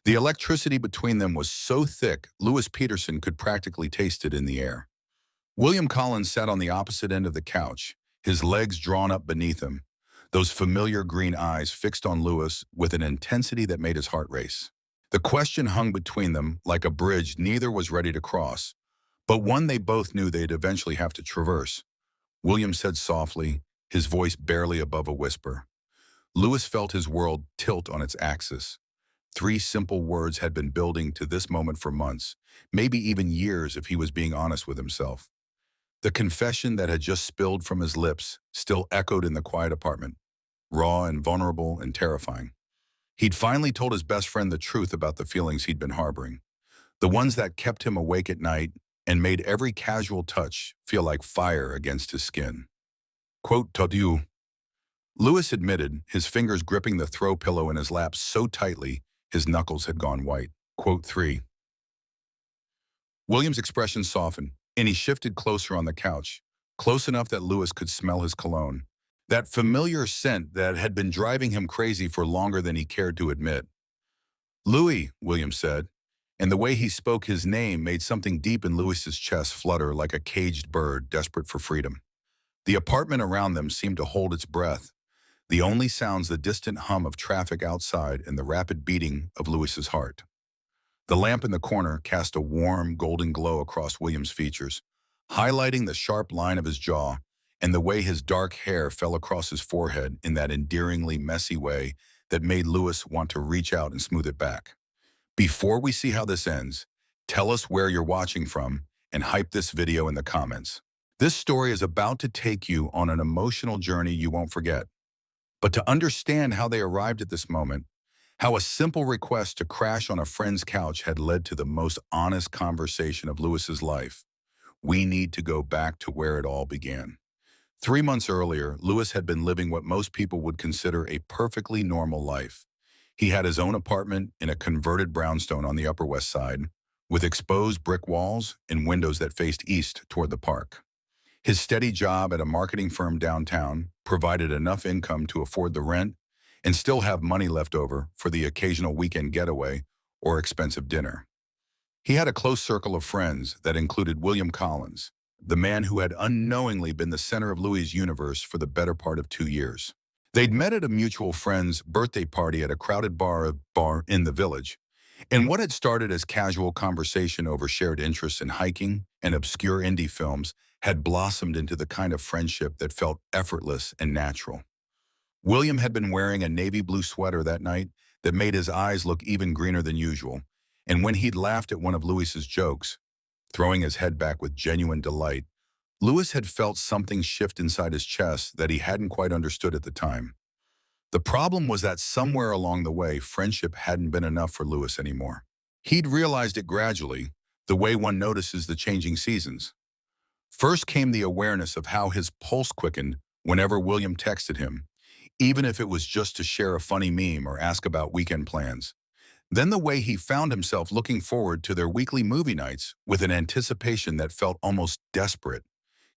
The electricity between them was so thick, Lewis Peterson could practically taste it in the air. William Collins sat on the opposite end of the couch, his legs drawn up beneath him, those familiar green eyes fixed on Lewis with an intensity that made his heart race. The question hung between them like a bridge neither was ready to cross, but one they both knew they'd eventually have to traverse. William said softly, his voice barely above a whisper. Lewis felt his world tilt on its axis. Three simple words had been building to this moment for months, maybe even years if he was being honest with himself. The confession that had just spilled from his lips still echoed in the quiet apartment, raw and vulnerable and terrifying. He'd finally told his best friend the truth about the feelings he'd been harboring, the ones that kept him awake at night and made every casual touch feel like fire against his skin. Quote, "Tadieu." Lewis admitted, his fingers gripping the throw pillow in his lap so tightly his knuckles had gone white. Quote 3. William's expression softened, and he shifted closer on the couch, close enough that Lewis could smell his cologne, that familiar scent that had been driving him crazy for longer than he cared to admit. "Louis," William said, and the way he spoke his name made something deep in Lewis's chest flutter like a caged bird desperate for freedom. The apartment around them seemed to hold its breath, the only sounds the distant hum of traffic outside and the rapid beating of Lewis's heart. The lamp in the corner cast a warm, golden glow across William's features, highlighting the sharp line of his jaw and the way his dark hair fell across his forehead in that endearingly messy way that made Lewis want to reach out and smooth it back. Before we see how this ends, tell us where you're watching from and hype this video in the comments. This story is about to take you on an emotional journey you won't forget. But to understand how they arrived at this moment, how a simple request to crash on a friend's couch had led to the most honest conversation of Lewis's life, we need to go back to where it all began. 3 months earlier, Lewis had been living what most people would consider a perfectly normal life. He had his own apartment in a converted brownstone on the Upper West Side, with exposed brick walls and windows that faced east toward the park. His steady job at a marketing firm downtown provided enough income to afford the rent and still have money left over for the occasional weekend getaway or expensive dinner. He had a close circle of friends that included William Collins, the man who had unknowingly been the center of Louis's universe for the better part of 2 years. They'd met at a mutual friend's birthday party at a crowded bar in the village, and what had started as casual conversation over shared interests in hiking and obscure indie films had blossomed into the kind of friendship that felt effortless and natural. William had been wearing a navy blue sweater that night that made his eyes look even greener than usual, and when he'd laughed at one of Lewis's jokes, throwing his head back with genuine delight, Lewis had felt something shift inside his chest that he hadn't quite understood at the time. The problem was that somewhere along the way, friendship hadn't been enough for Lewis anymore. He'd realized it gradually, the way one notices the changing seasons. First came the awareness of how his pulse quickened whenever William texted him, even if it was just to share a funny meme or ask about weekend plans. Then the way he found himself looking forward to their weekly movie nights with an anticipation that felt almost desperate,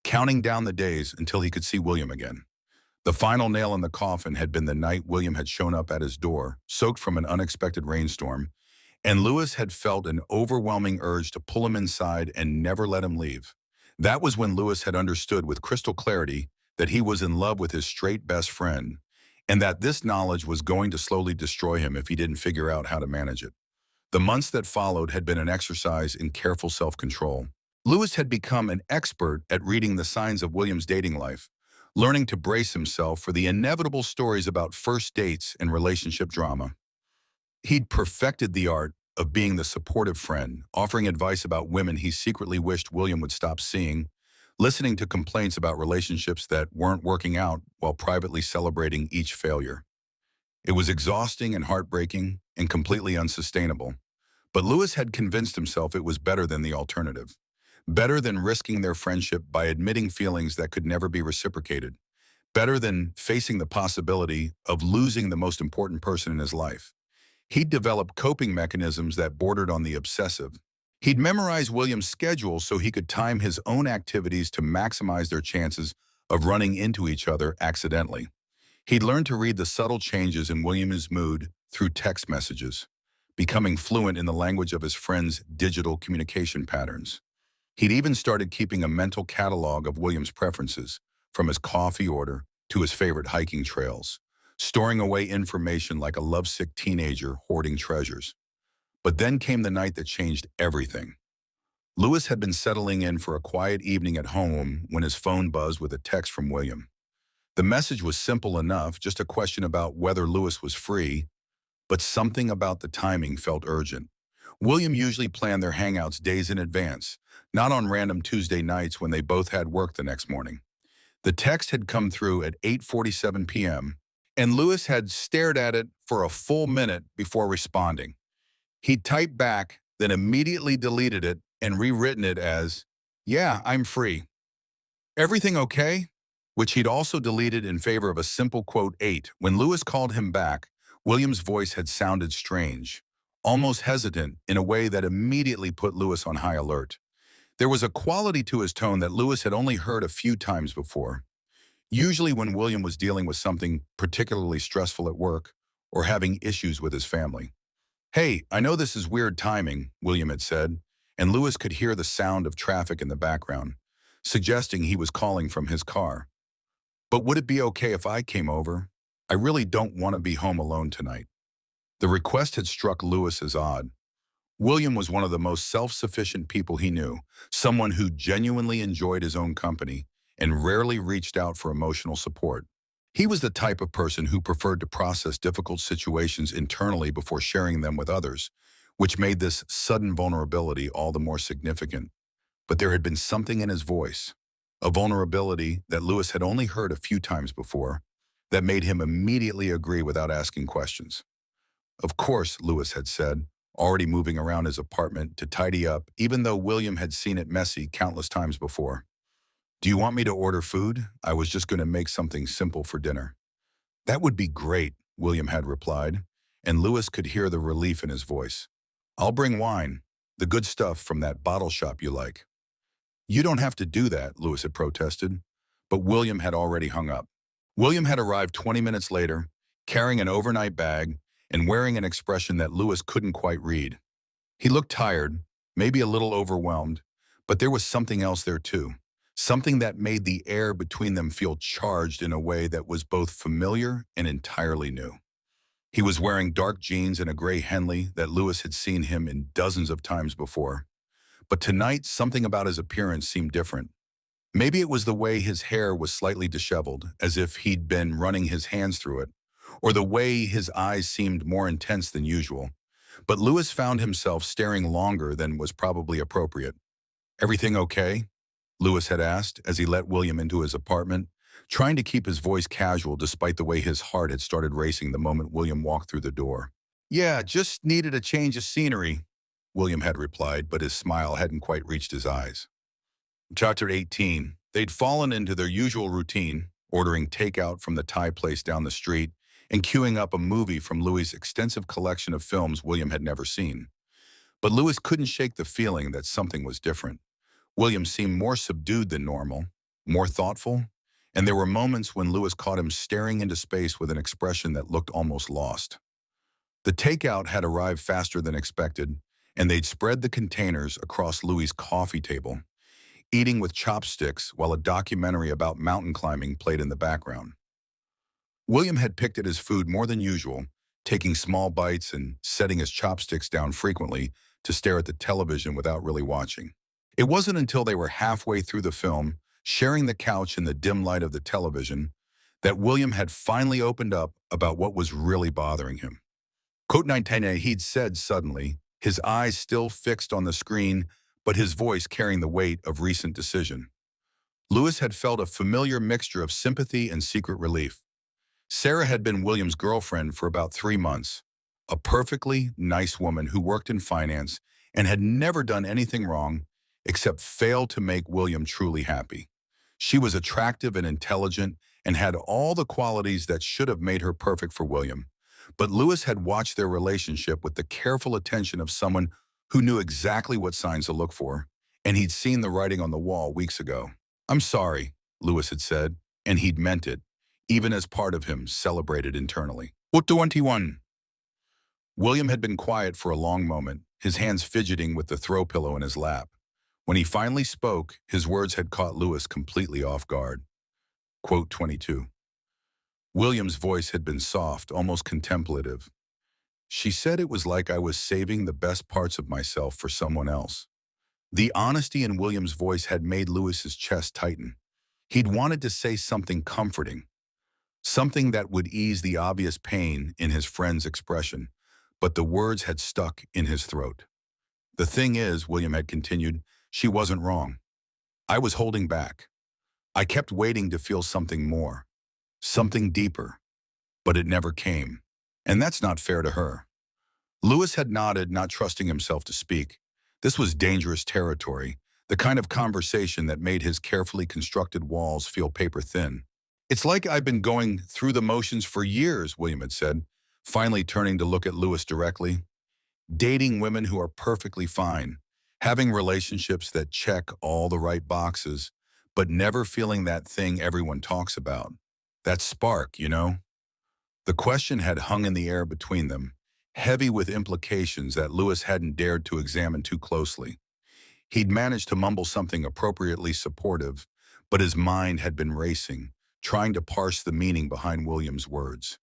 counting down the days until he could see William again. The final nail in the coffin had been the night William had shown up at his door, soaked from an unexpected rainstorm, and Lewis had felt an overwhelming urge to pull him inside and never let him leave. That was when Lewis had understood with crystal clarity that he was in love with his straight best friend, and that this knowledge was going to slowly destroy him if he didn't figure out how to manage it. The months that followed had been an exercise in careful self-control. Lewis had become an expert at reading the signs of William's dating life, learning to brace himself for the inevitable stories about first dates and relationship drama. He'd perfected the art of being the supportive friend, offering advice about women he secretly wished William would stop seeing, listening to complaints about relationships that weren't working out while privately celebrating each failure. It was exhausting and heartbreaking and completely unsustainable, but Lewis had convinced himself it was better than the alternative, better than risking their friendship by admitting feelings that could never be reciprocated, better than facing the possibility of losing the most important person in his life. He'd developed coping mechanisms that bordered on the obsessive. He'd memorized William's schedule so he could time his own activities to maximize their chances of running into each other accidentally. He'd learned to read the subtle changes in William's mood through text messages, becoming fluent in the language of his friends' digital communication patterns. He'd even started keeping a mental catalog of William's preferences, from his coffee order to his favorite hiking trails, storing away information like a lovesick teenager hoarding treasures. But then came the night that changed everything. Lewis had been settling in for a quiet evening at home when his phone buzzed with a text from William. The message was simple enough, just a question about whether Lewis was free, but something about the timing felt urgent. William usually planned their hangouts days in advance, not on random Tuesday nights when they both had work the next morning. The text had come through at 8:47 p.m., and Lewis had stared at it for a full minute before responding. He typed back, then immediately deleted it and rewritten it as, "Yeah, I'm free. Everything okay?" Which he'd also deleted in favor of a simple quote 8. When Lewis called him back, William's voice had sounded strange, almost hesitant in a way that immediately put Lewis on high alert. There was a quality to his tone that Lewis had only heard a few times before, usually when William was dealing with something particularly stressful at work or having issues with his family. "Hey, I know this is weird timing," William had said, and Lewis could hear the sound of traffic in the background, suggesting he was calling from his car. "But would it be okay if I came over? I really don't want to be home alone tonight." The request had struck Lewis as odd. William was one of the most self-sufficient people he knew, someone who genuinely enjoyed his own company and rarely reached out for emotional support. He was the type of person who preferred to process difficult situations internally before sharing them with others, which made this sudden vulnerability all the more significant. But there had been something in his voice, a vulnerability that Lewis had only heard a few times before, that made him immediately agree without asking questions. "Of course," Lewis had said, already moving around his apartment to tidy up, even though William had seen it messy countless times before. "Do you want me to order food? I was just going to make something simple for dinner." "That would be great," William had replied, and Lewis could hear the relief in his voice. "I'll bring wine, the good stuff from that bottle shop you like." "You don't have to do that," Lewis had protested, but William had already hung up. William had arrived 20 minutes later, carrying an overnight bag and wearing an expression that Lewis couldn't quite read. He looked tired, maybe a little overwhelmed, but there was something else there too, something that made the air between them feel charged in a way that was both familiar and entirely new. He was wearing dark jeans and a gray Henley that Lewis had seen him in dozens of times before. But tonight, something about his appearance seemed different. Maybe it was the way his hair was slightly disheveled, as if he'd been running his hands through it, or the way his eyes seemed more intense than usual. But Lewis found himself staring longer than was probably appropriate. "Everything okay?" Lewis had asked as he let William into his apartment, trying to keep his voice casual despite the way his heart had started racing the moment William walked through the door. "Yeah, just needed a change of scenery," William had replied, but his smile hadn't quite reached his eyes. Chapter 18. They'd fallen into their usual routine, ordering takeout from the Thai place down the street and queuing up a movie from Louis's extensive collection of films William had never seen. But Lewis couldn't shake the feeling that something was different. William seemed more subdued than normal, more thoughtful, and there were moments when Lewis caught him staring into space with an expression that looked almost lost. The takeout had arrived faster than expected, and they'd spread the containers across Louis's coffee table, eating with chopsticks while a documentary about mountain climbing played in the background. William had picked at his food more than usual, taking small bites and setting his chopsticks down frequently to stare at the television without really watching. It wasn't until they were halfway through the film, sharing the couch in the dim light of the television, that William had finally opened up about what was really bothering him. Quote 19, he'd said suddenly, his eyes still fixed on the screen, but his voice carrying the weight of recent decision. Lewis had felt a familiar mixture of sympathy and secret relief. Sarah had been William's girlfriend for about 3 months, a perfectly nice woman who worked in finance and had never done anything wrong except fail to make William truly happy. She was attractive and intelligent and had all the qualities that should have made her perfect for William. But Lewis had watched their relationship with the careful attention of someone who knew exactly what signs to look for, and he'd seen the writing on the wall weeks ago. "I'm sorry," Lewis had said, and he'd meant it, even as part of him celebrated internally. What 21? William had been quiet for a long moment, his hands fidgeting with the throw pillow in his lap. When he finally spoke, his words had caught Lewis completely off guard. Quote 22. William's voice had been soft, almost contemplative. She said it was like I was saving the best parts of myself for someone else. The honesty in William's voice had made Lewis's chest tighten. He'd wanted to say something comforting, something that would ease the obvious pain in his friend's expression, but the words had stuck in his throat. The thing is, William had continued, she wasn't wrong. I was holding back. I kept waiting to feel something more, something deeper, but it never came. And that's not fair to her. Lewis had nodded, not trusting himself to speak. This was dangerous territory, the kind of conversation that made his carefully constructed walls feel paper thin. It's like I've been going through the motions for years, William had said, finally turning to look at Lewis directly. Dating women who are perfectly fine, having relationships that check all the right boxes, but never feeling that thing everyone talks about. That spark, you know? The question had hung in the air between them, heavy with implications that Lewis hadn't dared to examine too closely. He'd managed to mumble something appropriately supportive, but his mind had been racing, trying to parse the meaning behind William's words.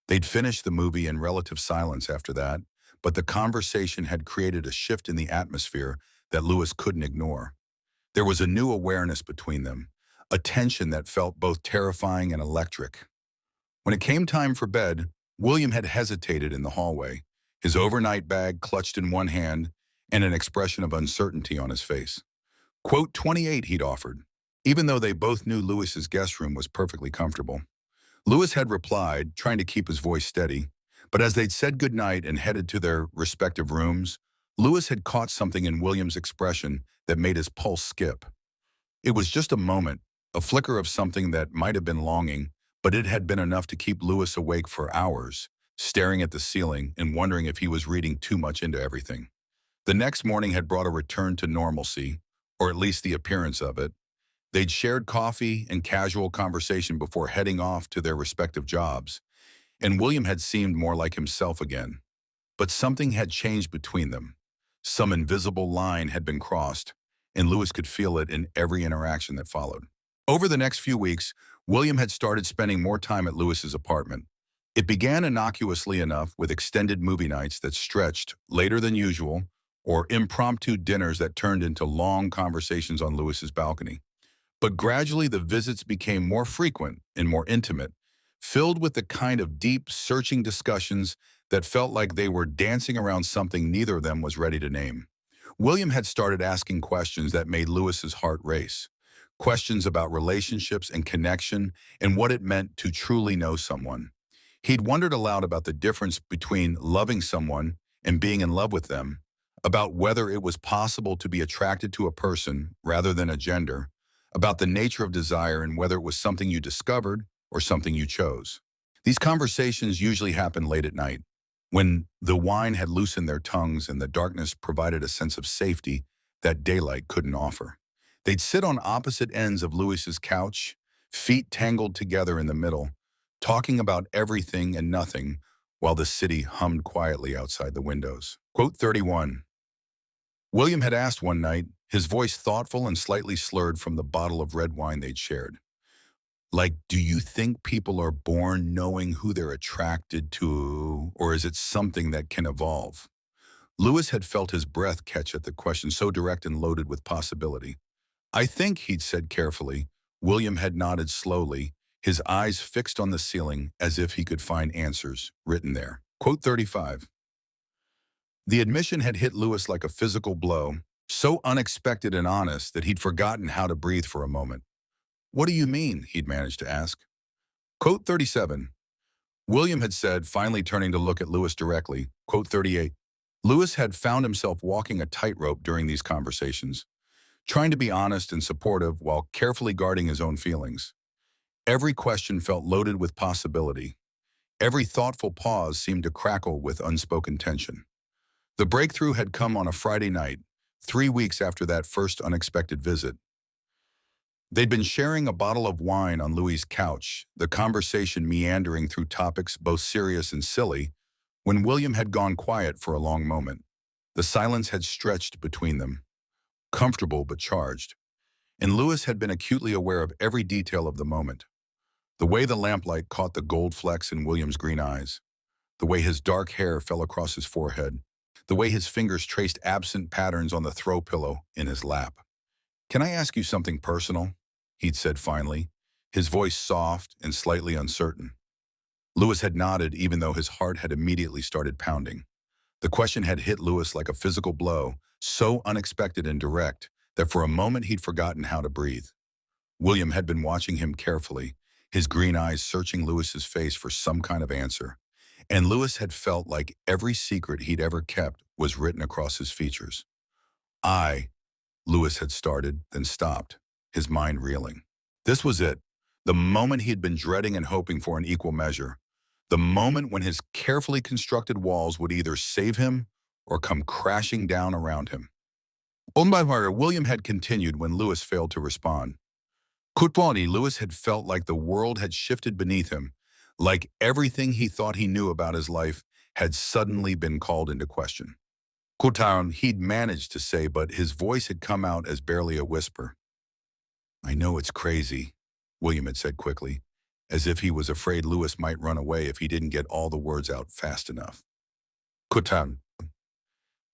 They'd finished the movie in relative silence after that, but the conversation had created a shift in the atmosphere that Lewis couldn't ignore. There was a new awareness between them, a tension that felt both terrifying and electric. When it came time for bed, William had hesitated in the hallway, his overnight bag clutched in one hand and an expression of uncertainty on his face. Quote 28, he'd offered, even though they both knew Lewis's guest room was perfectly comfortable. Lewis had replied, trying to keep his voice steady, but as they'd said goodnight and headed to their respective rooms, Lewis had caught something in William's expression that made his pulse skip. It was just a moment, a flicker of something that might have been longing, but it had been enough to keep Lewis awake for hours, staring at the ceiling and wondering if he was reading too much into everything. The next morning had brought a return to normalcy, or at least the appearance of it. They'd shared coffee and casual conversation before heading off to their respective jobs, and William had seemed more like himself again. But something had changed between them. Some invisible line had been crossed, and Lewis could feel it in every interaction that followed. Over the next few weeks, William had started spending more time at Lewis's apartment. It began innocuously enough with extended movie nights that stretched later than usual, or impromptu dinners that turned into long conversations on Lewis's balcony. But gradually the visits became more frequent and more intimate, filled with the kind of deep, searching discussions that felt like they were dancing around something neither of them was ready to name. William had started asking questions that made Lewis's heart race. Questions about relationships and connection and what it meant to truly know someone. He'd wondered aloud about the difference between loving someone and being in love with them, about whether it was possible to be attracted to a person rather than a gender, about the nature of desire and whether it was something you discovered or something you chose. These conversations usually happened late at night, when the wine had loosened their tongues and the darkness provided a sense of safety that daylight couldn't offer. They'd sit on opposite ends of Lewis's couch, feet tangled together in the middle, talking about everything and nothing while the city hummed quietly outside the windows. Quote 31. William had asked one night, his voice thoughtful and slightly slurred from the bottle of red wine they'd shared. Like, do you think people are born knowing who they're attracted to, or is it something that can evolve? Lewis had felt his breath catch at the question so direct and loaded with possibility. I think, he'd said carefully. William had nodded slowly, his eyes fixed on the ceiling as if he could find answers written there. Quote 35. The admission had hit Lewis like a physical blow, so unexpected and honest that he'd forgotten how to breathe for a moment. What do you mean? He'd managed to ask. Quote 37. William had said, finally turning to look at Lewis directly. Quote 38. Lewis had found himself walking a tightrope during these conversations, trying to be honest and supportive while carefully guarding his own feelings. Every question felt loaded with possibility. Every thoughtful pause seemed to crackle with unspoken tension. The breakthrough had come on a Friday night, 3 weeks after that first unexpected visit. They'd been sharing a bottle of wine on Louis's couch, the conversation meandering through topics both serious and silly, When William had gone quiet for a long moment, the silence had stretched between them, comfortable but charged, and Lewis had been acutely aware of every detail of the moment. The way the lamplight caught the gold flecks in William's green eyes, the way his dark hair fell across his forehead, the way his fingers traced absent patterns on the throw pillow in his lap. "Can I ask you something personal?" he'd said finally, his voice soft and slightly uncertain. Lewis had nodded even though his heart had immediately started pounding. The question had hit Lewis like a physical blow, so unexpected and direct that for a moment he'd forgotten how to breathe. William had been watching him carefully, his green eyes searching Lewis's face for some kind of answer. And Lewis had felt like every secret he'd ever kept was written across his features. "I," Lewis had started, then stopped, his mind reeling. This was it, the moment he had been dreading and hoping for in equal measure. The moment when his carefully constructed walls would either save him or come crashing down around him. William had continued when Lewis failed to respond. Kutwani, Lewis had felt like the world had shifted beneath him, like everything he thought he knew about his life had suddenly been called into question. Kutan, he'd managed to say, but his voice had come out as barely a whisper. "I know it's crazy," William had said quickly, as if he was afraid Lewis might run away if he didn't get all the words out fast enough. Kutan.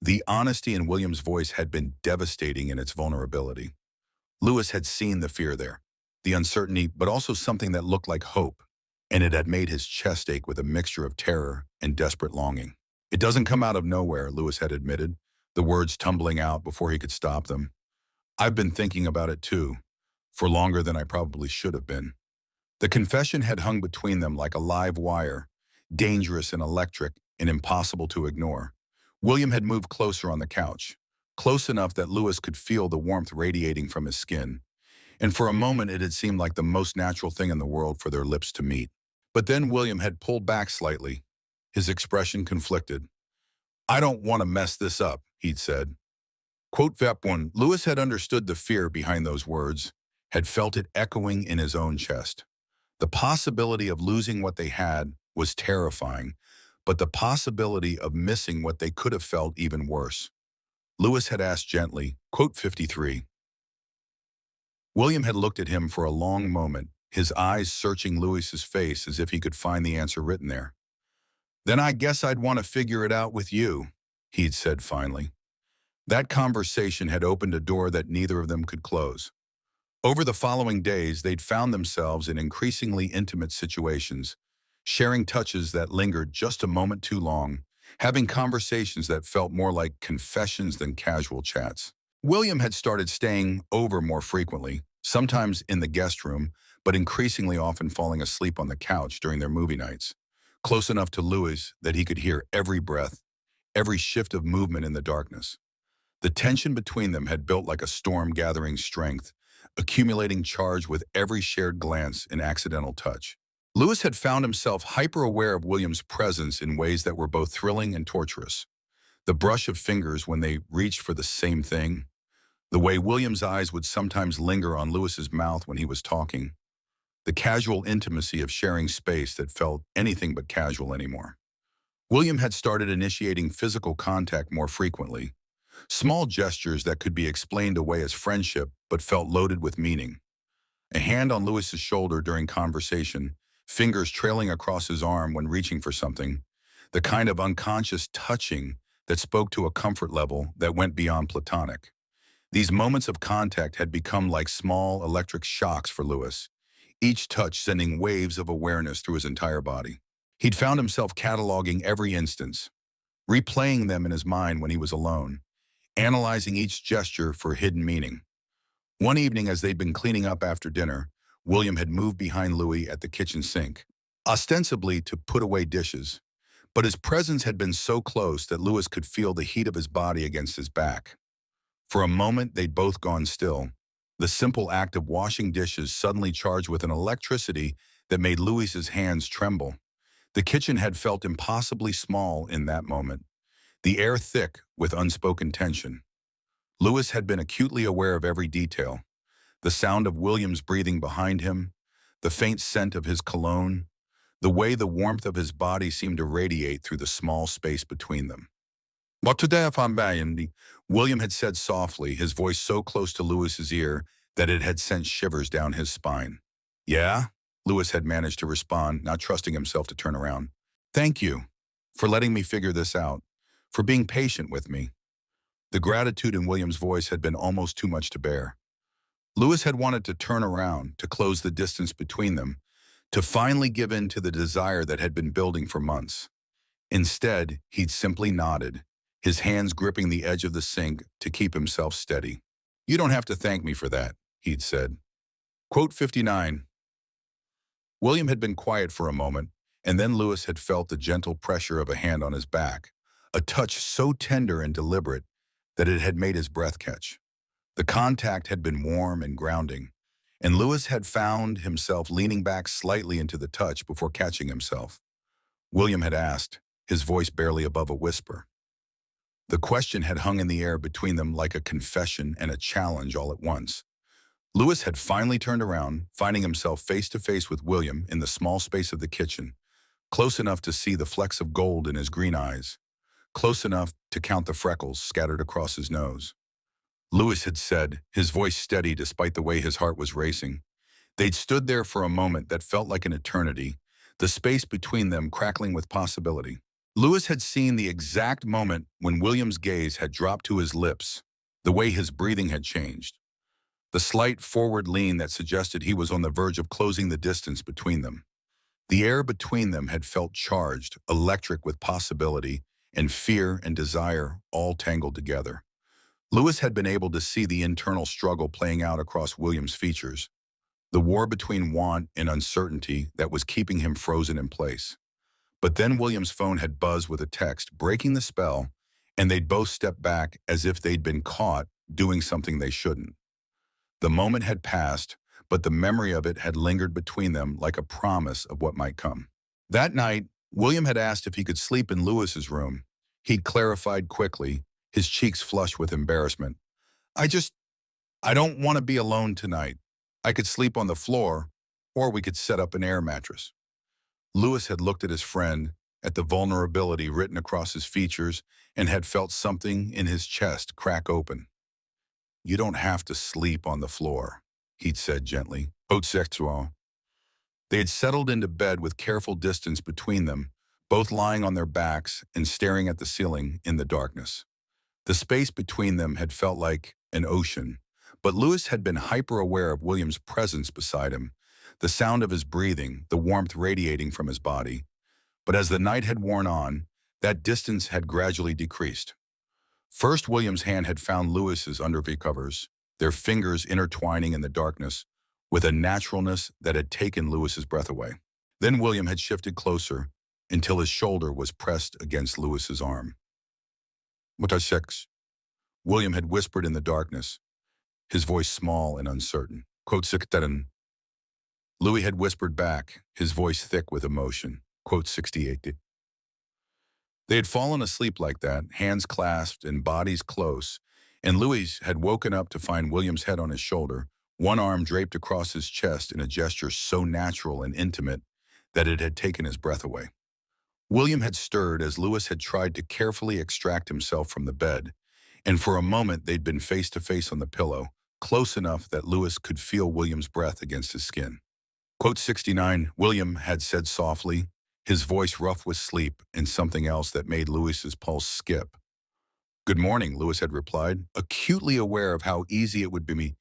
The honesty in William's voice had been devastating in its vulnerability. Lewis had seen the fear there, the uncertainty, but also something that looked like hope, and it had made his chest ache with a mixture of terror and desperate longing. "It doesn't come out of nowhere," Lewis had admitted, the words tumbling out before he could stop them. "I've been thinking about it too, for longer than I probably should have been." The confession had hung between them like a live wire, dangerous and electric and impossible to ignore. William had moved closer on the couch, close enough that Lewis could feel the warmth radiating from his skin, and for a moment it had seemed like the most natural thing in the world for their lips to meet. But then William had pulled back slightly, his expression conflicted. "I don't want to mess this up," he'd said. Quote Vep1, Lewis had understood the fear behind those words, had felt it echoing in his own chest. The possibility of losing what they had was terrifying, but the possibility of missing what they could have felt even worse. Lewis had asked gently, quote 53. William had looked at him for a long moment, his eyes searching Lewis's face as if he could find the answer written there. "Then I guess I'd want to figure it out with you," he'd said finally. That conversation had opened a door that neither of them could close. Over the following days, they'd found themselves in increasingly intimate situations, sharing touches that lingered just a moment too long, having conversations that felt more like confessions than casual chats. William had started staying over more frequently, sometimes in the guest room, but increasingly often falling asleep on the couch during their movie nights, close enough to Louis that he could hear every breath, every shift of movement in the darkness. The tension between them had built like a storm gathering strength, accumulating charge with every shared glance and accidental touch. Louis had found himself hyper-aware of William's presence in ways that were both thrilling and torturous. The brush of fingers when they reached for the same thing, the way William's eyes would sometimes linger on Lewis's mouth when he was talking, the casual intimacy of sharing space that felt anything but casual anymore. William had started initiating physical contact more frequently, small gestures that could be explained away as friendship but felt loaded with meaning. A hand on Lewis's shoulder during conversation, fingers trailing across his arm when reaching for something, the kind of unconscious touching that spoke to a comfort level that went beyond platonic. These moments of contact had become like small electric shocks for Lewis, each touch sending waves of awareness through his entire body. He'd found himself cataloging every instance, replaying them in his mind when he was alone, analyzing each gesture for hidden meaning. One evening as they'd been cleaning up after dinner, William had moved behind Louis at the kitchen sink, ostensibly to put away dishes, but his presence had been so close that Louis could feel the heat of his body against his back. For a moment, they'd both gone still, the simple act of washing dishes suddenly charged with an electricity that made Louis's hands tremble. The kitchen had felt impossibly small in that moment, the air thick with unspoken tension. Louis had been acutely aware of every detail, the sound of William's breathing behind him, the faint scent of his cologne, the way the warmth of his body seemed to radiate through the small space between them. "But today if I'm buying," William had said softly, his voice so close to Lewis's ear that it had sent shivers down his spine. "Yeah?" Lewis had managed to respond, not trusting himself to turn around. "Thank you for letting me figure this out, for being patient with me." The gratitude in William's voice had been almost too much to bear. Lewis had wanted to turn around, to close the distance between them, to finally give in to the desire that had been building for months. Instead, he'd simply nodded, his hands gripping the edge of the sink to keep himself steady. "You don't have to thank me for that," he'd said. Quote 59. William had been quiet for a moment, and then Lewis had felt the gentle pressure of a hand on his back, a touch so tender and deliberate that it had made his breath catch. The contact had been warm and grounding, and Lewis had found himself leaning back slightly into the touch before catching himself. William had asked, his voice barely above a whisper. The question had hung in the air between them like a confession and a challenge all at once. Lewis had finally turned around, finding himself face to face with William in the small space of the kitchen, close enough to see the flecks of gold in his green eyes, close enough to count the freckles scattered across his nose. Lewis had said, his voice steady despite the way his heart was racing. They'd stood there for a moment that felt like an eternity, the space between them crackling with possibility. Lewis had seen the exact moment when William's gaze had dropped to his lips, the way his breathing had changed, the slight forward lean that suggested he was on the verge of closing the distance between them. The air between them had felt charged, electric with possibility, and fear and desire all tangled together. Lewis had been able to see the internal struggle playing out across William's features, the war between want and uncertainty that was keeping him frozen in place. But then William's phone had buzzed with a text, breaking the spell, and they'd both stepped back as if they'd been caught doing something they shouldn't. The moment had passed, but the memory of it had lingered between them like a promise of what might come. That night, William had asked if he could sleep in Lewis's room. He'd clarified quickly, his cheeks flushed with embarrassment. I don't want to be alone tonight. I could sleep on the floor, or we could set up an air mattress." Lewis had looked at his friend, at the vulnerability written across his features, and had felt something in his chest crack open. "You don't have to sleep on the floor," he'd said gently. Haute sexual. They had settled into bed with careful distance between them, both lying on their backs and staring at the ceiling in the darkness. The space between them had felt like an ocean, but Lewis had been hyper-aware of William's presence beside him, the sound of his breathing, the warmth radiating from his body. But as the night had worn on, that distance had gradually decreased. First, William's hand had found Lewis's under the covers, their fingers intertwining in the darkness, with a naturalness that had taken Lewis's breath away. Then William had shifted closer until his shoulder was pressed against Lewis's arm. "What are sex?" William had whispered in the darkness, his voice small and uncertain. Quote 67. Louis had whispered back, his voice thick with emotion. Quote 68. They had fallen asleep like that, hands clasped and bodies close, and Louis had woken up to find William's head on his shoulder, one arm draped across his chest in a gesture so natural and intimate that it had taken his breath away. William had stirred as Louis had tried to carefully extract himself from the bed, and for a moment they'd been face to face on the pillow, close enough that Louis could feel William's breath against his skin. Quote 69, William had said softly, his voice rough with sleep and something else that made Louis's pulse skip. "Good morning," Louis had replied, acutely aware of how easy it would be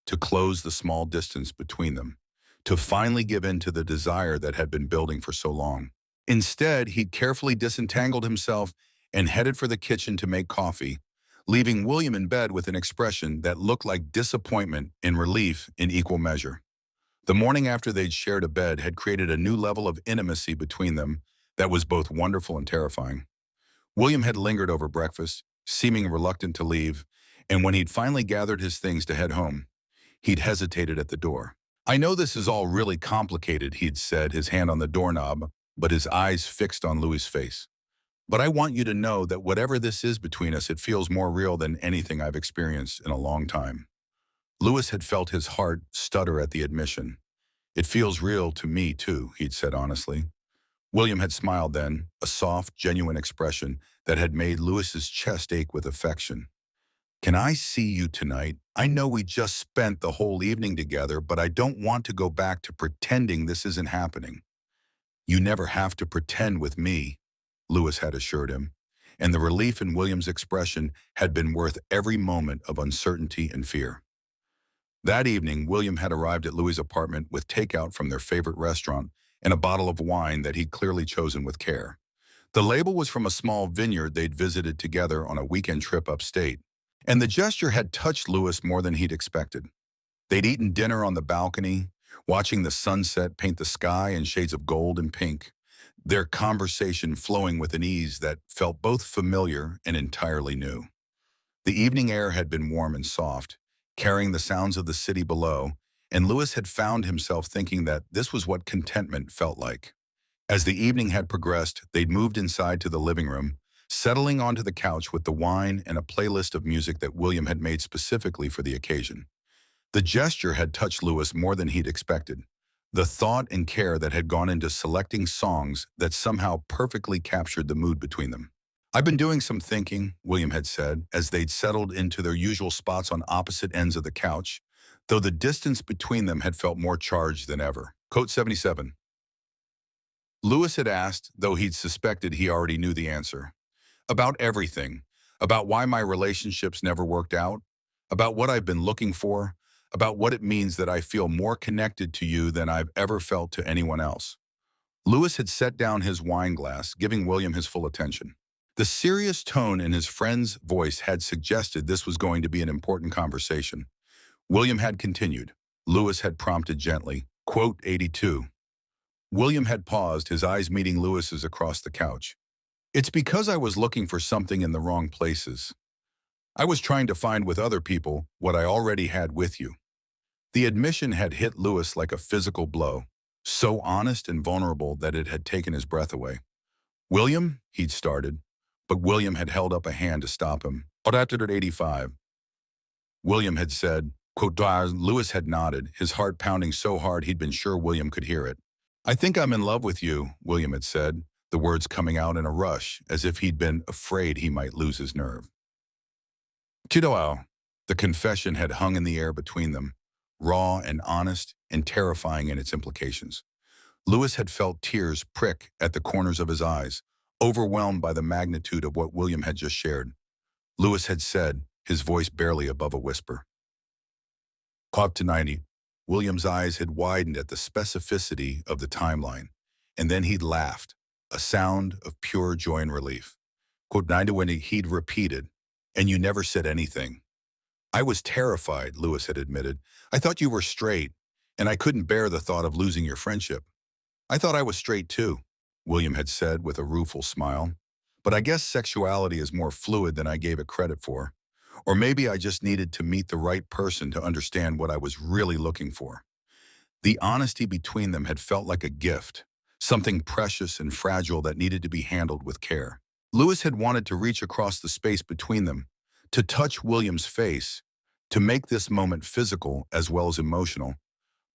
to close the small distance between them, to finally give in to the desire that had been building for so long. Instead, he'd carefully disentangled himself and headed for the kitchen to make coffee, leaving William in bed with an expression that looked like disappointment and relief in equal measure. The morning after they'd shared a bed had created a new level of intimacy between them that was both wonderful and terrifying. William had lingered over breakfast, seeming reluctant to leave, and when he'd finally gathered his things to head home, he'd hesitated at the door. "I know this is all really complicated," he'd said, his hand on the doorknob, but his eyes fixed on Louis' face. "But I want you to know that whatever this is between us, it feels more real than anything I've experienced in a long time." Louis had felt his heart stutter at the admission. "It feels real to me, too," he'd said honestly. William had smiled then, a soft, genuine expression that had made Lewis's chest ache with affection. Can I see you tonight? I know we just spent the whole evening together, but I don't want to go back to pretending this isn't happening. You never have to pretend with me, Lewis had assured him, and the relief in William's expression had been worth every moment of uncertainty and fear. That evening, William had arrived at Louis's apartment with takeout from their favorite restaurant and a bottle of wine that he'd clearly chosen with care. The label was from a small vineyard they'd visited together on a weekend trip upstate, and the gesture had touched Lewis more than he'd expected. They'd eaten dinner on the balcony, watching the sunset paint the sky in shades of gold and pink, their conversation flowing with an ease that felt both familiar and entirely new. The evening air had been warm and soft, carrying the sounds of the city below, and Lewis had found himself thinking that this was what contentment felt like. As the evening had progressed, they'd moved inside to the living room, settling onto the couch with the wine and a playlist of music that William had made specifically for the occasion. The gesture had touched Lewis more than he'd expected. The thought and care that had gone into selecting songs that somehow perfectly captured the mood between them. I've been doing some thinking, William had said, as they'd settled into their usual spots on opposite ends of the couch, though the distance between them had felt more charged than ever. Code 77. Lewis had asked, though he'd suspected he already knew the answer. About everything. About why my relationships never worked out. About what I've been looking for. About what it means that I feel more connected to you than I've ever felt to anyone else. Lewis had set down his wine glass, giving William his full attention. The serious tone in his friend's voice had suggested this was going to be an important conversation. William had continued. Lewis had prompted gently, quote 82. William had paused, his eyes meeting Lewis's across the couch. It's because I was looking for something in the wrong places. I was trying to find with other people what I already had with you. The admission had hit Lewis like a physical blow, so honest and vulnerable that it had taken his breath away. William, he'd started, but William had held up a hand to stop him. After 85, William had said, quote, Lewis had nodded, his heart pounding so hard he'd been sure William could hear it. I think I'm in love with you, William had said, the words coming out in a rush, as if he'd been afraid he might lose his nerve. Chidoao, the confession had hung in the air between them, raw and honest and terrifying in its implications. Lewis had felt tears prick at the corners of his eyes, overwhelmed by the magnitude of what William had just shared. Lewis had said, his voice barely above a whisper. Caught to 90, William's eyes had widened at the specificity of the timeline, and then he'd laughed, a sound of pure joy and relief. Quote 90 when he'd repeated, and you never said anything. I was terrified, Lewis had admitted. I thought you were straight, and I couldn't bear the thought of losing your friendship. I thought I was straight too, William had said with a rueful smile. But I guess sexuality is more fluid than I gave it credit for. Or maybe I just needed to meet the right person to understand what I was really looking for. The honesty between them had felt like a gift, something precious and fragile that needed to be handled with care. Lewis had wanted to reach across the space between them, to touch William's face, to make this moment physical as well as emotional,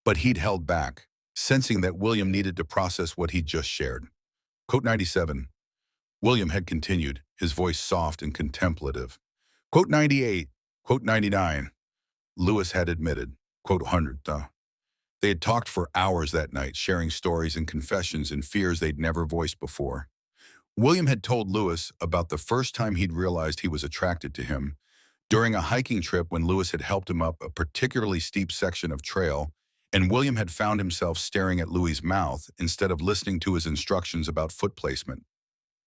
but he'd held back, sensing that William needed to process what he'd just shared. Quote 97. William had continued, his voice soft and contemplative. Quote 98, quote 99. Lewis had admitted, quote 100. They had talked for hours that night, sharing stories and confessions and fears they'd never voiced before. William had told Lewis about the first time he'd realized he was attracted to him, during a hiking trip when Lewis had helped him up a particularly steep section of trail, and William had found himself staring at Louis's mouth instead of listening to his instructions about foot placement.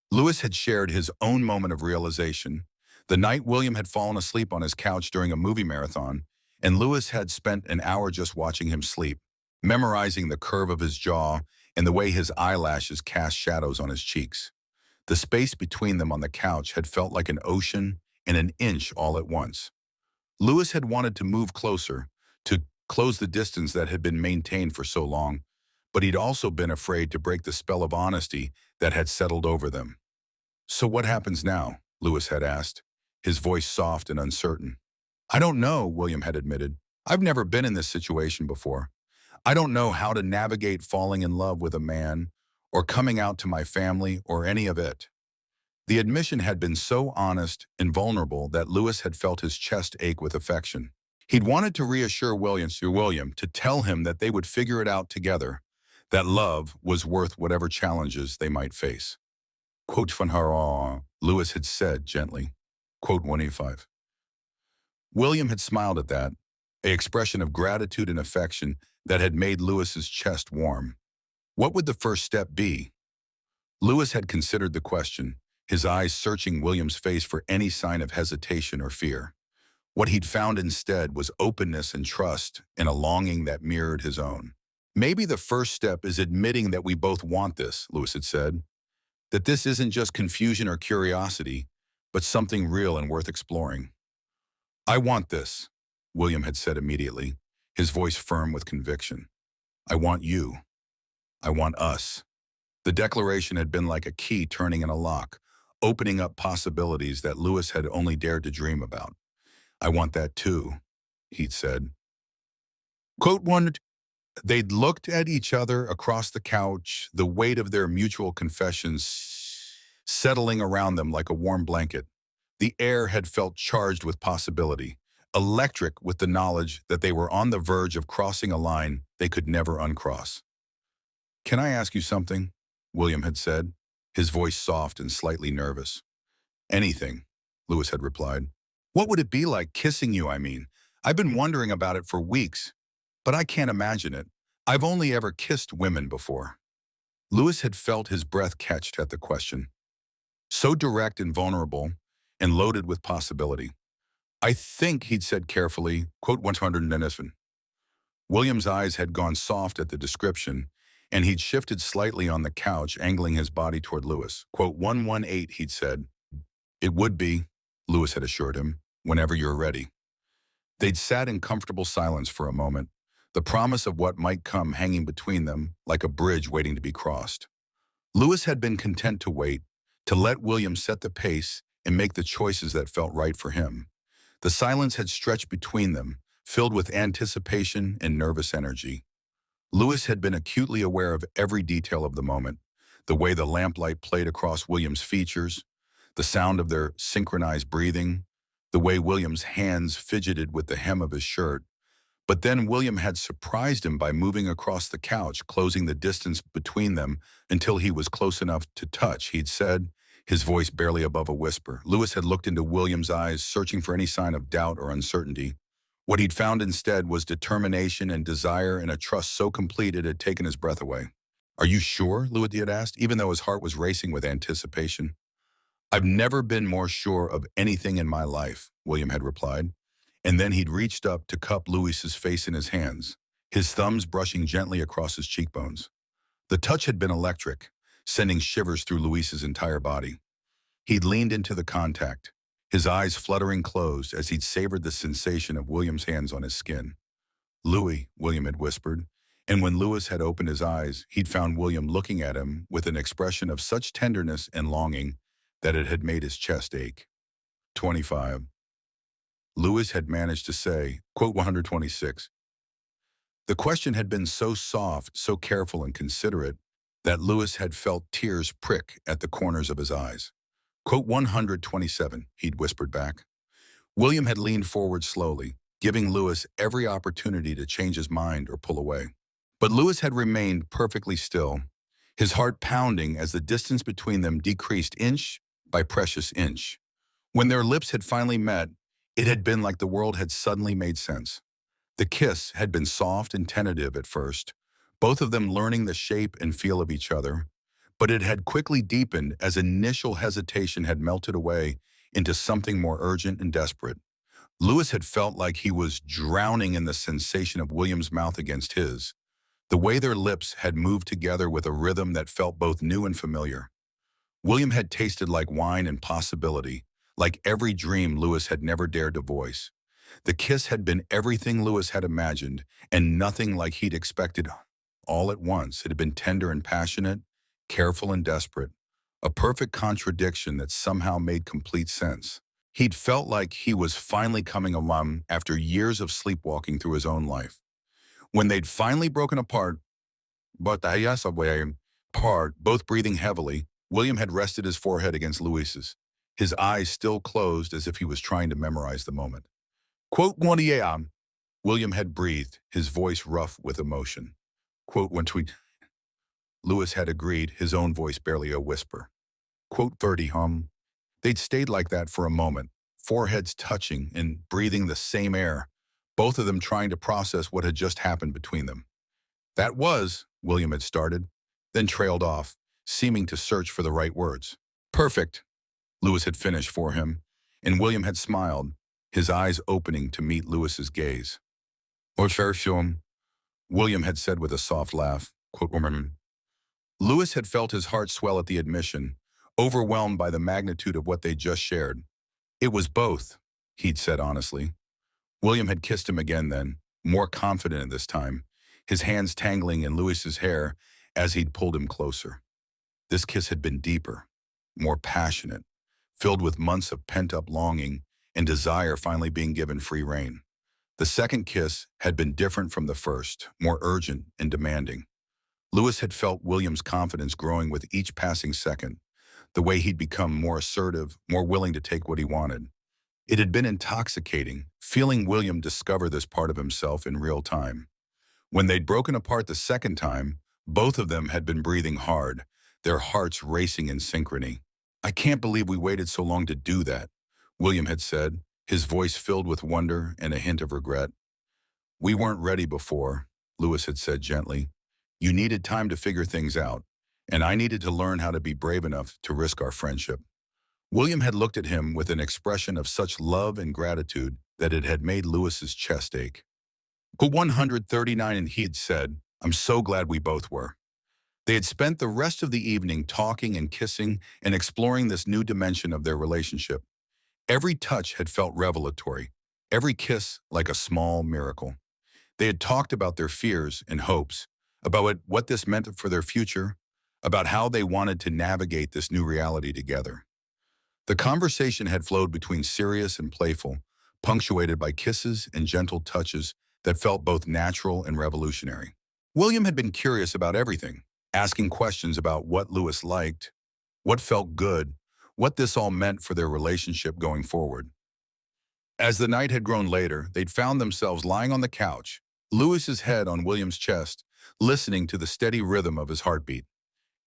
Lewis had shared his own moment of realization, the night William had fallen asleep on his couch during a movie marathon, and Lewis had spent an hour just watching him sleep, memorizing the curve of his jaw and the way his eyelashes cast shadows on his cheeks. The space between them on the couch had felt like an ocean and an inch all at once. Lewis had wanted to move closer, to close the distance that had been maintained for so long, but he'd also been afraid to break the spell of honesty that had settled over them. So what happens now? Lewis had asked, his voice soft and uncertain. I don't know, William had admitted. I've never been in this situation before. I don't know how to navigate falling in love with a man or coming out to my family or any of it. The admission had been so honest and vulnerable that Lewis had felt his chest ache with affection. He'd wanted to reassure William to tell him that they would figure it out together, that love was worth whatever challenges they might face. Quote van her, Lewis had said gently. Quote 185. William had smiled at that, an expression of gratitude and affection that had made Lewis's chest warm. What would the first step be? Lewis had considered the question, his eyes searching William's face for any sign of hesitation or fear. What he'd found instead was openness and trust and a longing that mirrored his own. Maybe the first step is admitting that we both want this, Lewis had said, that this isn't just confusion or curiosity, but something real and worth exploring. I want this, William had said immediately, his voice firm with conviction. I want you. I want us. The declaration had been like a key turning in a lock, opening up possibilities that Lewis had only dared to dream about. I want that too, he'd said. Quote one, they'd looked at each other across the couch, the weight of their mutual confessions settling around them like a warm blanket. The air had felt charged with possibility, electric with the knowledge that they were on the verge of crossing a line they could never uncross. Can I ask you something? William had said, his voice soft and slightly nervous. Anything, Lewis had replied. What would it be like kissing you, I mean? I've been wondering about it for weeks, but I can't imagine it. I've only ever kissed women before. Lewis had felt his breath catch at the question. So direct and vulnerable, and loaded with possibility. I think, he'd said carefully, quote 107. William's eyes had gone soft at the description, and he'd shifted slightly on the couch, angling his body toward Lewis. Quote 118, he'd said. It would be, Lewis had assured him, whenever you're ready. They'd sat in comfortable silence for a moment, the promise of what might come hanging between them like a bridge waiting to be crossed. Lewis had been content to wait, to let William set the pace and make the choices that felt right for him. The silence had stretched between them, filled with anticipation and nervous energy. Lewis had been acutely aware of every detail of the moment, the way the lamplight played across William's features, the sound of their synchronized breathing, the way William's hands fidgeted with the hem of his shirt. But then William had surprised him by moving across the couch, closing the distance between them until he was close enough to touch, he'd said, his voice barely above a whisper. Lewis had looked into William's eyes, searching for any sign of doubt or uncertainty. What he'd found instead was determination and desire and a trust so complete it had taken his breath away. Are you sure? Lewis had asked, even though his heart was racing with anticipation. I've never been more sure of anything in my life, William had replied. And then he'd reached up to cup Lewis's face in his hands, his thumbs brushing gently across his cheekbones. The touch had been electric, sending shivers through Lewis's entire body. He'd leaned into the contact, his eyes fluttering closed as he'd savored the sensation of William's hands on his skin. Louis, William had whispered, and when Lewis had opened his eyes, he'd found William looking at him with an expression of such tenderness and longing that it had made his chest ache. 25. Lewis had managed to say, quote 126. The question had been so soft, so careful and considerate, that Lewis had felt tears prick at the corners of his eyes. Quote 127, he'd whispered back. William had leaned forward slowly, giving Lewis every opportunity to change his mind or pull away. But Lewis had remained perfectly still, his heart pounding as the distance between them decreased inch by precious inch. When their lips had finally met, it had been like the world had suddenly made sense. The kiss had been soft and tentative at first, both of them learning the shape and feel of each other, but it had quickly deepened as initial hesitation had melted away into something more urgent and desperate. Lewis had felt like he was drowning in the sensation of William's mouth against his, the way their lips had moved together with a rhythm that felt both new and familiar. William had tasted like wine and possibility, like every dream Lewis had never dared to voice. The kiss had been everything Lewis had imagined, and nothing like he'd expected. All at once, it had been tender and passionate, careful and desperate, a perfect contradiction that somehow made complete sense. He'd felt like he was finally coming along after years of sleepwalking through his own life. When they'd finally broken apart, but Apart, both breathing heavily, William had rested his forehead against Louise's, his eyes still closed as if he was trying to memorize the moment. Quote, "One am," William had breathed, his voice rough with emotion. Quote, "When tweet," Louis had agreed, his own voice barely a whisper. Quote, 30 hum. They'd stayed like that for a moment, foreheads touching and breathing the same air, both of them trying to process what had just happened between them. That was, William had started, then trailed off, seeming to search for the right words. Perfect, Louis had finished for him, and William had smiled, his eyes opening to meet Louis's gaze. Or fair film, William had said with a soft laugh, quote, woman. Louis had felt his heart swell at the admission, overwhelmed by the magnitude of what they'd just shared. It was both, he'd said honestly. William had kissed him again then, more confident this time, his hands tangling in Louis's hair as he'd pulled him closer. This kiss had been deeper, more passionate, filled with months of pent-up longing and desire finally being given free rein. The second kiss had been different from the first, more urgent and demanding. Louis had felt William's confidence growing with each passing second, the way he'd become more assertive, more willing to take what he wanted. It had been intoxicating, feeling William discover this part of himself in real time. When they'd broken apart the second time, both of them had been breathing hard, their hearts racing in synchrony. I can't believe we waited so long to do that, William had said, his voice filled with wonder and a hint of regret. We weren't ready before, Louis had said gently. You needed time to figure things out, and I needed to learn how to be brave enough to risk our friendship. William had looked at him with an expression of such love and gratitude that it had made Louis's chest ache. But 139 and he'd said, I'm so glad we both were. They had spent the rest of the evening talking and kissing and exploring this new dimension of their relationship. Every touch had felt revelatory, every kiss like a small miracle. They had talked about their fears and hopes, about what this meant for their future, about how they wanted to navigate this new reality together. The conversation had flowed between serious and playful, punctuated by kisses and gentle touches that felt both natural and revolutionary. William had been curious about everything, asking questions about what Louis liked, what felt good, what this all meant for their relationship going forward. As the night had grown later, they'd found themselves lying on the couch, Louis's head on William's chest, listening to the steady rhythm of his heartbeat.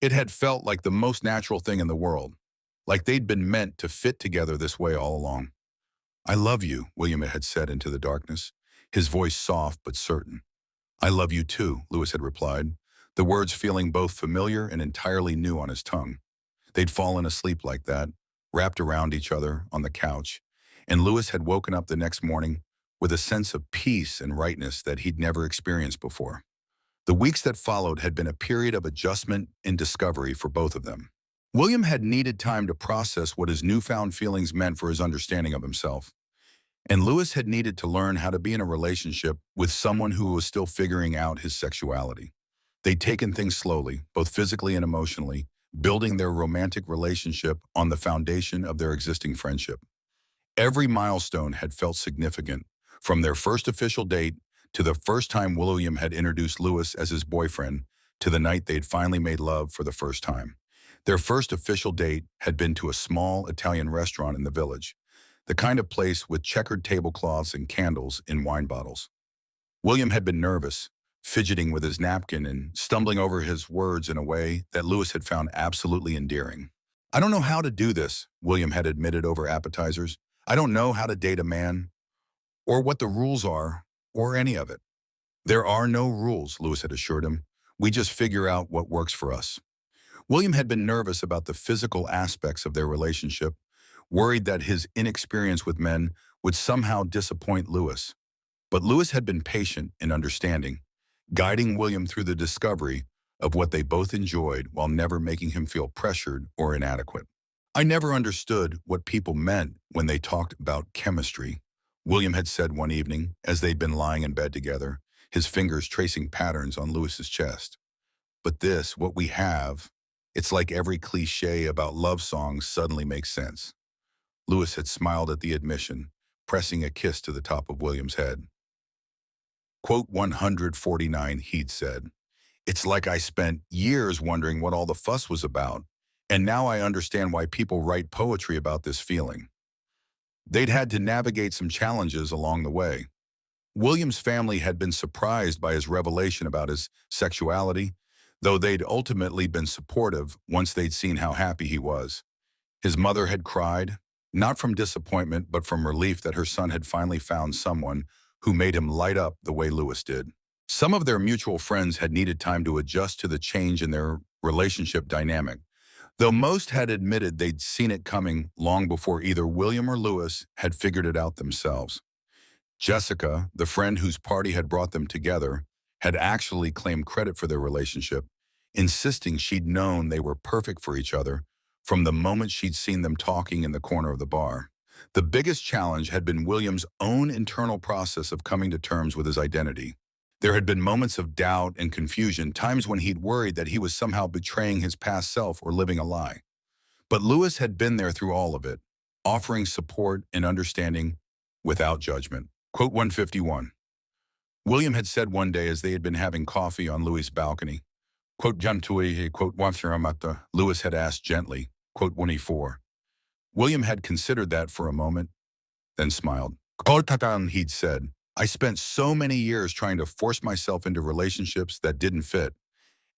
It had felt like the most natural thing in the world, like they'd been meant to fit together this way all along. I love you, William had said into the darkness, his voice soft but certain. I love you too, Louis had replied, the words feeling both familiar and entirely new on his tongue. They'd fallen asleep like that, wrapped around each other on the couch, and Louis had woken up the next morning with a sense of peace and rightness that he'd never experienced before. The weeks that followed had been a period of adjustment and discovery for both of them. William had needed time to process what his newfound feelings meant for his understanding of himself. And Louis had needed to learn how to be in a relationship with someone who was still figuring out his sexuality. They'd taken things slowly, both physically and emotionally, building their romantic relationship on the foundation of their existing friendship. Every milestone had felt significant, from their first official date to the first time William had introduced Louis as his boyfriend to the night they'd finally made love for the first time. Their first official date had been to a small Italian restaurant in the village, the kind of place with checkered tablecloths and candles in wine bottles. William had been nervous, fidgeting with his napkin and stumbling over his words in a way that Louis had found absolutely endearing. I don't know how to do this, William had admitted over appetizers. I don't know how to date a man, or what the rules are, or any of it. There are no rules, Louis had assured him. We just figure out what works for us. William had been nervous about the physical aspects of their relationship, worried that his inexperience with men would somehow disappoint Louis. But Louis had been patient and understanding, guiding William through the discovery of what they both enjoyed while never making him feel pressured or inadequate. I never understood what people meant when they talked about chemistry, William had said one evening as they'd been lying in bed together, his fingers tracing patterns on Louis's chest. But this, what we have, it's like every cliche about love songs suddenly makes sense. Louis had smiled at the admission, pressing a kiss to the top of William's head. Quote 149, he'd said, It's like I spent years wondering what all the fuss was about, and now I understand why people write poetry about this feeling. They'd had to navigate some challenges along the way. William's family had been surprised by his revelation about his sexuality, though they'd ultimately been supportive once they'd seen how happy he was. His mother had cried, not from disappointment, but from relief that her son had finally found someone who made him light up the way Lewis did. Some of their mutual friends had needed time to adjust to the change in their relationship dynamic, though most had admitted they'd seen it coming long before either William or Lewis had figured it out themselves. Jessica, the friend whose party had brought them together, had actually claimed credit for their relationship, insisting she'd known they were perfect for each other from the moment she'd seen them talking in the corner of the bar. The biggest challenge had been William's own internal process of coming to terms with his identity. There had been moments of doubt and confusion, times when he'd worried that he was somehow betraying his past self or living a lie. But Lewis had been there through all of it, offering support and understanding without judgment. Quote 151. William had said one day as they had been having coffee on Louis' balcony, quote Jantui, quote Wamsharamata, Lewis had asked gently, quote 24. William had considered that for a moment, then smiled. Koltatan, he'd said, I spent so many years trying to force myself into relationships that didn't fit,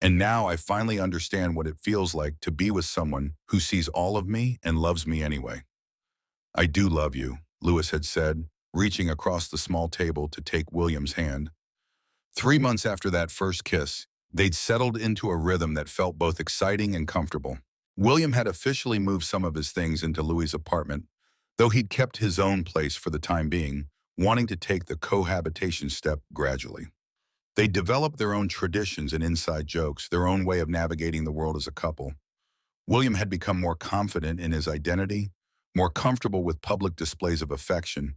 and now I finally understand what it feels like to be with someone who sees all of me and loves me anyway. I do love you, Lewis had said, reaching across the small table to take William's hand. 3 months after that first kiss, they'd settled into a rhythm that felt both exciting and comfortable. William had officially moved some of his things into Louis' apartment, though he'd kept his own place for the time being, wanting to take the cohabitation step gradually. They developed their own traditions and inside jokes, their own way of navigating the world as a couple. William had become more confident in his identity, more comfortable with public displays of affection,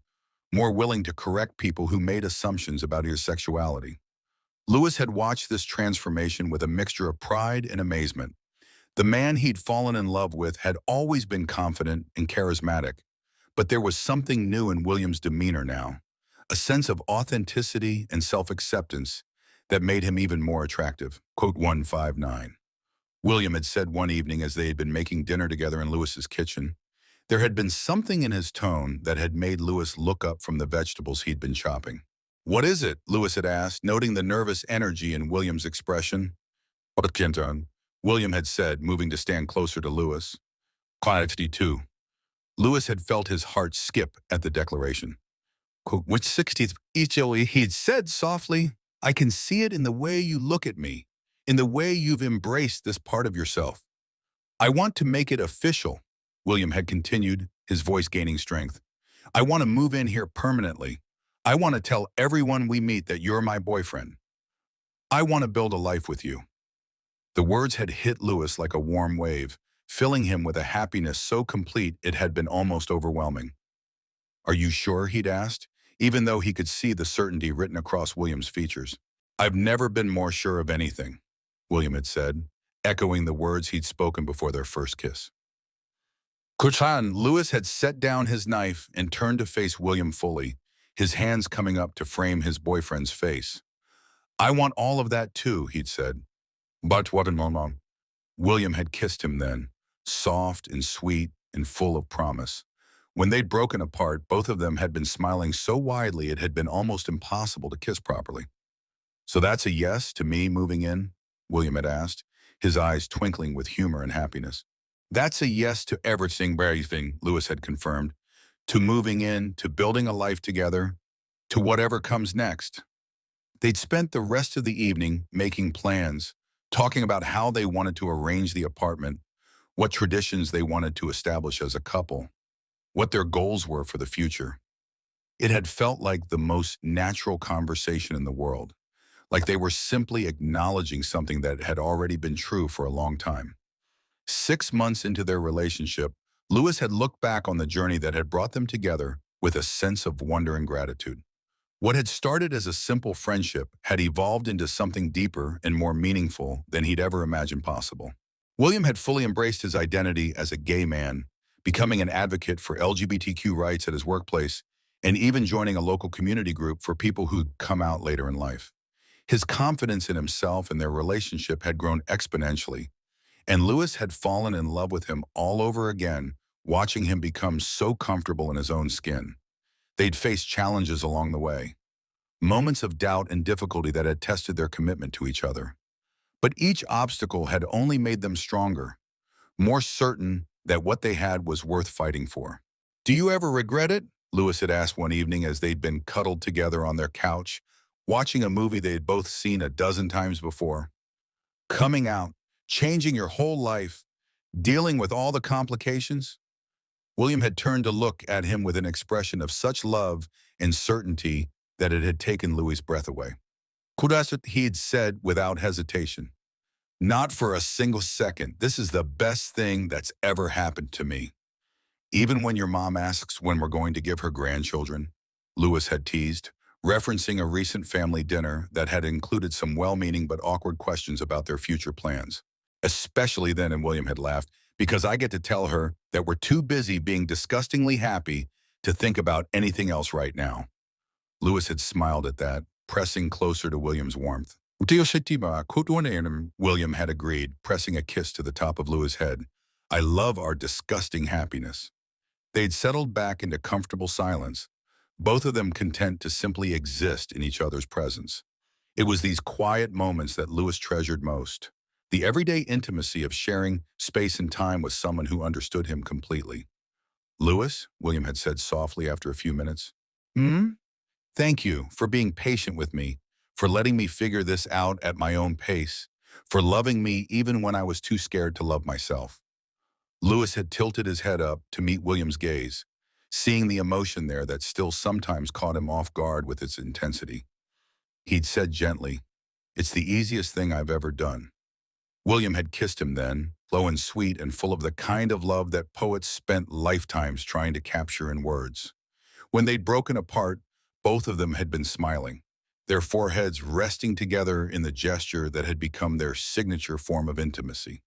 more willing to correct people who made assumptions about his sexuality. Lewis had watched this transformation with a mixture of pride and amazement. The man he'd fallen in love with had always been confident and charismatic, but there was something new in William's demeanor now, a sense of authenticity and self-acceptance that made him even more attractive. Quote 159. William had said one evening as they had been making dinner together in Lewis's kitchen, there had been something in his tone that had made Lewis look up from the vegetables he'd been chopping. What is it? Lewis had asked, noting the nervous energy in William's expression. William had said, moving to stand closer to Lewis. Quiet too. Lewis had felt his heart skip at the declaration. Quote, which 60th eachly he'd said softly, I can see it in the way you look at me, in the way you've embraced this part of yourself. I want to make it official, William had continued, his voice gaining strength. I want to move in here permanently. I want to tell everyone we meet that you're my boyfriend. I want to build a life with you. The words had hit Lewis like a warm wave, filling him with a happiness so complete it had been almost overwhelming. Are you sure? He'd asked, even though he could see the certainty written across William's features. I've never been more sure of anything, William had said, echoing the words he'd spoken before their first kiss. Kuchan, Lewis had set down his knife and turned to face William fully, his hands coming up to frame his boyfriend's face. I want all of that too, he'd said. But what a moment. William had kissed him then, soft and sweet and full of promise. When they'd broken apart, both of them had been smiling so widely it had been almost impossible to kiss properly. So that's a yes to me moving in? William had asked, his eyes twinkling with humor and happiness. That's a yes to everything, Lewis had confirmed. To moving in, to building a life together, to whatever comes next. They'd spent the rest of the evening making plans, talking about how they wanted to arrange the apartment, what traditions they wanted to establish as a couple, what their goals were for the future. It had felt like the most natural conversation in the world, like they were simply acknowledging something that had already been true for a long time. 6 months into their relationship, Lewis had looked back on the journey that had brought them together with a sense of wonder and gratitude. What had started as a simple friendship had evolved into something deeper and more meaningful than he'd ever imagined possible. William had fully embraced his identity as a gay man, becoming an advocate for LGBTQ rights at his workplace, and even joining a local community group for people who'd come out later in life. His confidence in himself and their relationship had grown exponentially, and Lewis had fallen in love with him all over again, watching him become so comfortable in his own skin. They'd faced challenges along the way, moments of doubt and difficulty that had tested their commitment to each other. But each obstacle had only made them stronger, more certain that what they had was worth fighting for. "Do you ever regret it?" Lewis had asked one evening as they'd been cuddled together on their couch, watching a movie they had both seen a dozen times before. "Coming out, changing your whole life, dealing with all the complications?" William had turned to look at him with an expression of such love and certainty that it had taken Louis's breath away. "Kudasut," he had said without hesitation. "Not for a single second. This is the best thing that's ever happened to me." "Even when your mom asks when we're going to give her grandchildren," Louis had teased, referencing a recent family dinner that had included some well-meaning but awkward questions about their future plans. "Especially then," and William had laughed, "because I get to tell her that we're too busy being disgustingly happy to think about anything else right now." Louis had smiled at that, pressing closer to William's warmth. William had agreed, pressing a kiss to the top of Louis' head. "I love our disgusting happiness." They'd settled back into comfortable silence, both of them content to simply exist in each other's presence. It was these quiet moments that Louis treasured most, the everyday intimacy of sharing space and time with someone who understood him completely. "Louis," William had said softly after a few minutes. "Hmm? Thank you for being patient with me, for letting me figure this out at my own pace, for loving me even when I was too scared to love myself." Louis had tilted his head up to meet William's gaze, seeing the emotion there that still sometimes caught him off guard with its intensity. He'd said gently, "It's the easiest thing I've ever done." William had kissed him then, low and sweet and full of the kind of love that poets spent lifetimes trying to capture in words. When they'd broken apart, both of them had been smiling, their foreheads resting together in the gesture that had become their signature form of intimacy.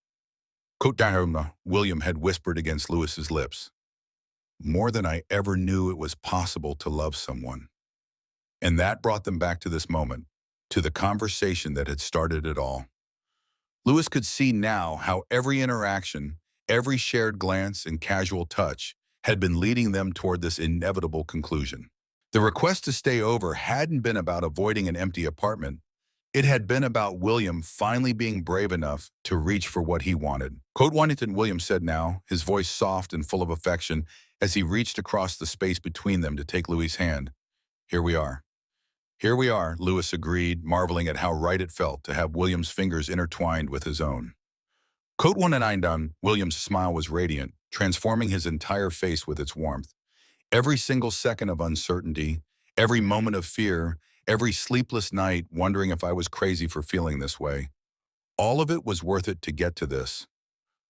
"Kotarma," William had whispered against Louis's lips. "More than I ever knew it was possible to love someone." And that brought them back to this moment, to the conversation that had started it all. Louis could see now how every interaction, every shared glance and casual touch had been leading them toward this inevitable conclusion. The request to stay over hadn't been about avoiding an empty apartment. It had been about William finally being brave enough to reach for what he wanted. "Quote Wannington," William said now, his voice soft and full of affection as he reached across the space between them to take Louis's hand. "Here we are." "Here we are," Louis agreed, marveling at how right it felt to have William's fingers intertwined with his own. "Quote one and nine done," William's smile was radiant, transforming his entire face with its warmth. Every single second of uncertainty, every moment of fear, every sleepless night wondering if I was crazy for feeling this way, all of it was worth it to get to this.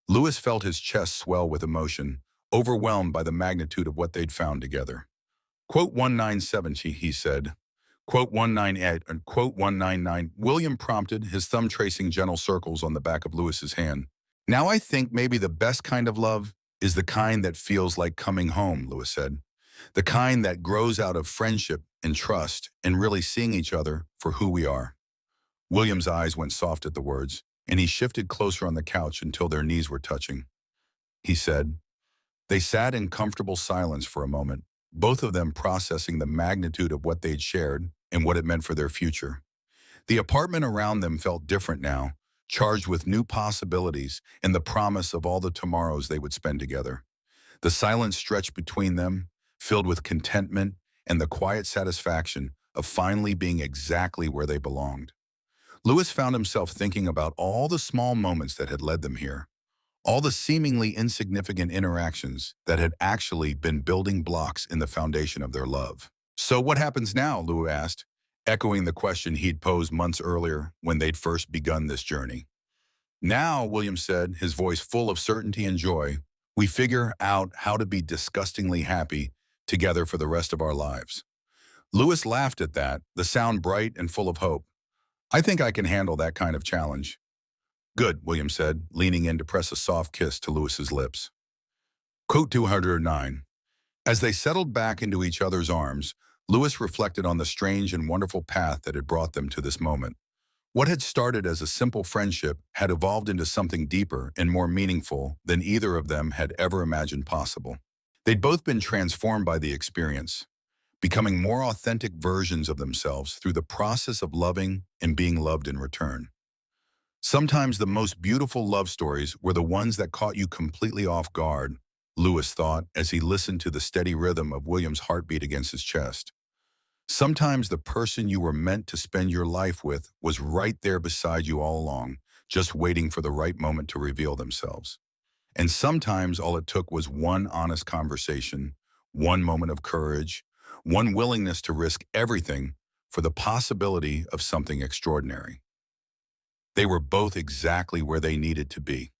Louis felt his chest swell with emotion, overwhelmed by the magnitude of what they'd found together. "Quote 197, he said. "Quote 198 and quote 199, William prompted, his thumb tracing gentle circles on the back of Louis's hand. "Now I think maybe the best kind of love is the kind that feels like coming home," Louis said. "The kind that grows out of friendship and trust and really seeing each other for who we are." William's eyes went soft at the words, and he shifted closer on the couch until their knees were touching. He said, they sat in comfortable silence for a moment, both of them processing the magnitude of what they'd shared and what it meant for their future. The apartment around them felt different now, charged with new possibilities and the promise of all the tomorrows they would spend together. The silence stretched between them, filled with contentment and the quiet satisfaction of finally being exactly where they belonged. Louis found himself thinking about all the small moments that had led them here, all the seemingly insignificant interactions that had actually been building blocks in the foundation of their love. "So what happens now?" Lou asked, echoing the question he'd posed months earlier when they'd first begun this journey. "Now," William said, his voice full of certainty and joy, "we figure out how to be disgustingly happy together for the rest of our lives." Louis laughed at that, the sound bright and full of hope. "I think I can handle that kind of challenge." "Good," William said, leaning in to press a soft kiss to Louis's lips. Quote 209. As they settled back into each other's arms, Louis reflected on the strange and wonderful path that had brought them to this moment. What had started as a simple friendship had evolved into something deeper and more meaningful than either of them had ever imagined possible. They'd both been transformed by the experience, becoming more authentic versions of themselves through the process of loving and being loved in return. Sometimes the most beautiful love stories were the ones that caught you completely off guard, Lewis thought as he listened to the steady rhythm of William's heartbeat against his chest. Sometimes the person you were meant to spend your life with was right there beside you all along, just waiting for the right moment to reveal themselves. And sometimes all it took was one honest conversation, one moment of courage, one willingness to risk everything for the possibility of something extraordinary. They were both exactly where they needed to be.